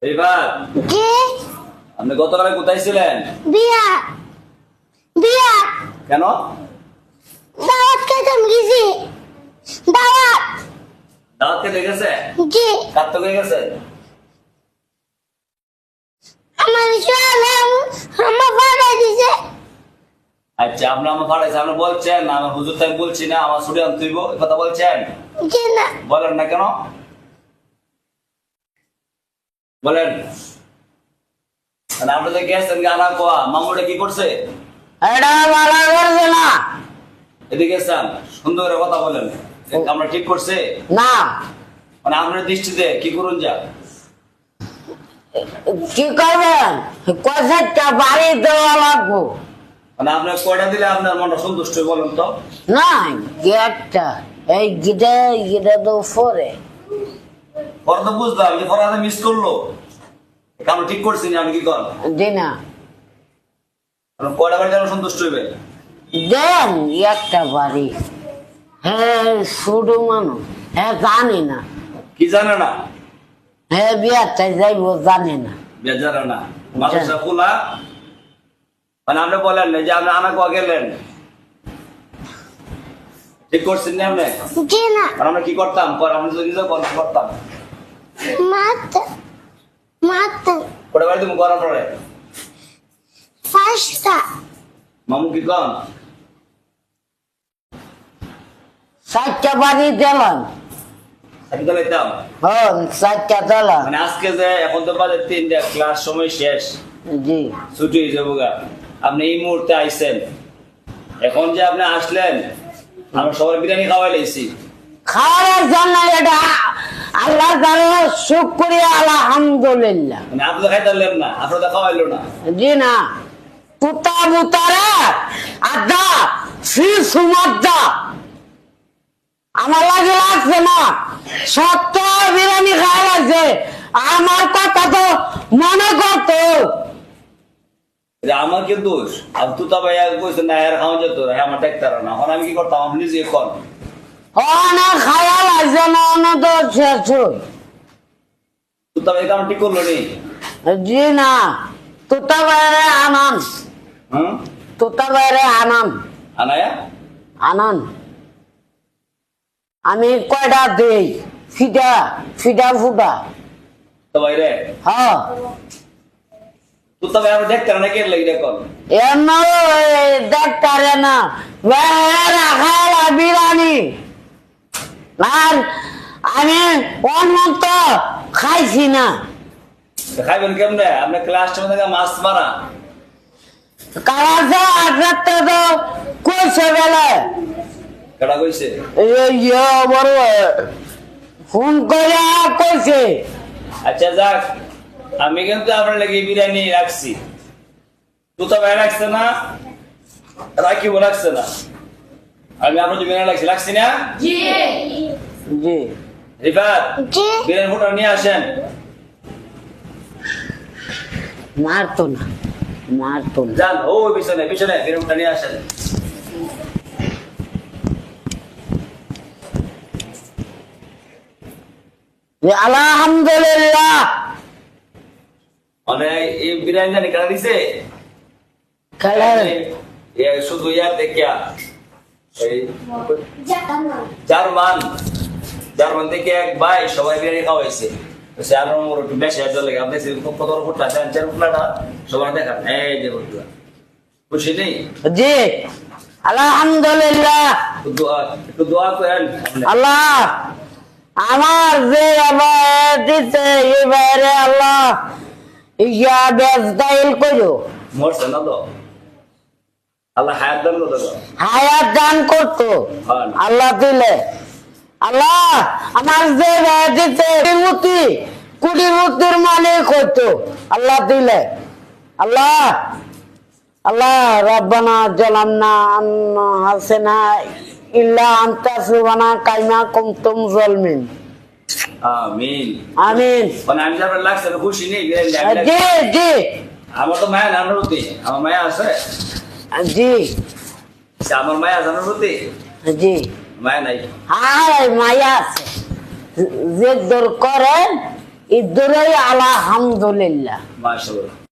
এইবার জি আপনি গতকালে কোথায় ছিলেন? বিয়া বিয়া কেন? দাওয়াত খেতে গেছি দাওয়াত দাওয়াত খেতে গেছে? জি কার তো গেছে? আমার সালাম আমার বাবা দিছে আচ্ছা, আপনি আমার পাঠাইছে, আপনি বলছেন আমার হুজুর তাই বলছি না, আমার ছুটি আনতে হইব, এই কথা বলছেন? জি না বলেন না কেন? বলেন। মানে আপনি যে গেছেন গানা কোয়া মামুটা কি করছে? এটা ভালো করছে না। এদিকে গেছেন, সুন্দর করে কথা বলেন। আমরা ঠিক করছে? না, মানে আপনার দৃষ্টিতে কি করুন যা? কি করবেন? কষাটা বাড়ি দেওয়া লাগবো। মানে আপনার কয়টা দিলে আপনার মনটা সন্তুষ্ট হয় বলেন তো? না, গেটটা এই গিটা তো পরে। পরে তো বুঝলাম যে পরে মিস করলো, আমরা ঠিক করছি না, আমি কি কর? জি না, কয়টা বাড়ি যেন সন্তুষ্ট হইবে? দেন একটা বাড়ি। হ্যাঁ, ছোট মানুষ, হ্যাঁ জানি না, কি জানে না? হ্যাঁ বিয়ারটা যাইবো জানে না। বেজারে না মাদ্রাসা খোলা, মানে আপনি বলেন না যে আপনি আনা কোয়া গেলেন, ঠিক করছেন না আপনি? জি না আর আমরা কি করতাম? আমরা যদি নিজে করতাম মাত মাত ওটা বাড়ি তুমি করার পরে পাঁচটা মামু কি কন? চারটা বাড়ি দিলাম। আমি তো লাইতাম। হ্যাঁ, চারটা দিলাম। মানে আজকে যে এখন তো বাজে 3টা, ক্লাস সময় শেষ, জি ছুটি হয়ে যাবো গা। আপনি এই মুহূর্তে আইছেন, এখন যে আপনি আসলেন, আমরা সবাই বিরিয়ানি খাওয়াই লাইছি। খাওয়ার জন্য এটা আল্লাহ তাআলা শুকরিয়া আলহামদুলিল্লাহ। মানে আপনি তো খাইতে পারলেন না, আপনার তো খাওয়াইলো না। জি না, পুতা মুতারা আদা ফি সুমাদ্দা আমার লাগে লাগছে না, সত্য বিরিয়ানি খাওয়া লাগছে। আমার কথা তো মনে করতো। যে আমার কি দোষ? আর তুতা ভাইয়া কইছে না এর খাওয়া যেত, আমার দেখতার না। এখন আমি কি করতাম? আপনি নিজে কর। অনেক খাওয়া লাগছে না, অনেক তো শেষ হই। তুতা ভাই কাম ঠিক করলো নি? জি না, তুতা বাইরে আনান, হুম, তুতা বাইরে আনান, আনায়া আনান। আমি কয়টা দেই? ফিটা ফিটা ফুটা। তো ভাইরে হ্যাঁ, তুতা ভাই আমি দেখতার না, কে লাগি দেখুন। এমন দেখতারে না খাওয়া বিরিয়ানি। আর আমি অনন্ত খাইছি না। খাইবেন কেমনে? আপনি ক্লাস টাইমে থেকে মাছ মারা কালাতে আটটা তো কইছে বেলে কেডা কইছে? বড় ফোন করে কইছে। আচ্ছা যাক, আমি কিন্তু আপনার লাগি বিরিয়ানি রাখছি, তুতা ভাই রাখছে না, রাকিব রাখছে না, আমি আপনার বিরিয়ানি রাখছি না? জি রিফাত, জি বিরিয়ানি ফুটা নিয়ে আসেন। মারতো না, মারতো না। যান ও পিছনে পিছনে বিরিয়ানি ফুটা নিয়ে আসেন। আলহামদুলিল্লাহ। মানে এই বিরিয়ানি জানি কেনা দিছে? শুধু ইয়ার দেখিয়া এই জার্মান থেকে এক ভাই সবাই বিরিয়ানি খাওয়াইছে, সে আরো একটু বেশি লাগে। আপনি কত ফুটলা দেন? 4 ফুটলাটা সবাই দেখান, এই যে ফুটলা খুশি নেই? জি আলহামদুলিল্লাহ। একটু দোয়া করেন আপনি। আল্লাহ আমার যে আবার দিতে এবারে আল্লাহ ইয়া বেজদাইল করো, মরছে না তো? আল্লাহ হায়াত দান করতে দাও। হায়াত দান করতো আল্লাহ দিলে। আল্লাহ আমার যে দিতে কোটিপতির মালিক হইতো আল্লাহ দিলে। আল্লাহ আল্লাহ রাব্বানা জালামনা হাসেনা ইল্লা আনতা সুবহানা কাইমা কুনতুম জালিমিন। আমিন আমিন। মানে আমি যাবার লাগছে না, খুশি নেই বিরিয়ানি? জি জি আমার তো মায়া নানোর প্রতি, আমার মায়া আছে। জি আমার মায়া আছে নানোর প্রতি, জি। মায়া নাই। আর মায়া আছে যে দর করে ইদুরাই আলহামদুলিল্লাহ। মাশাআল্লাহ।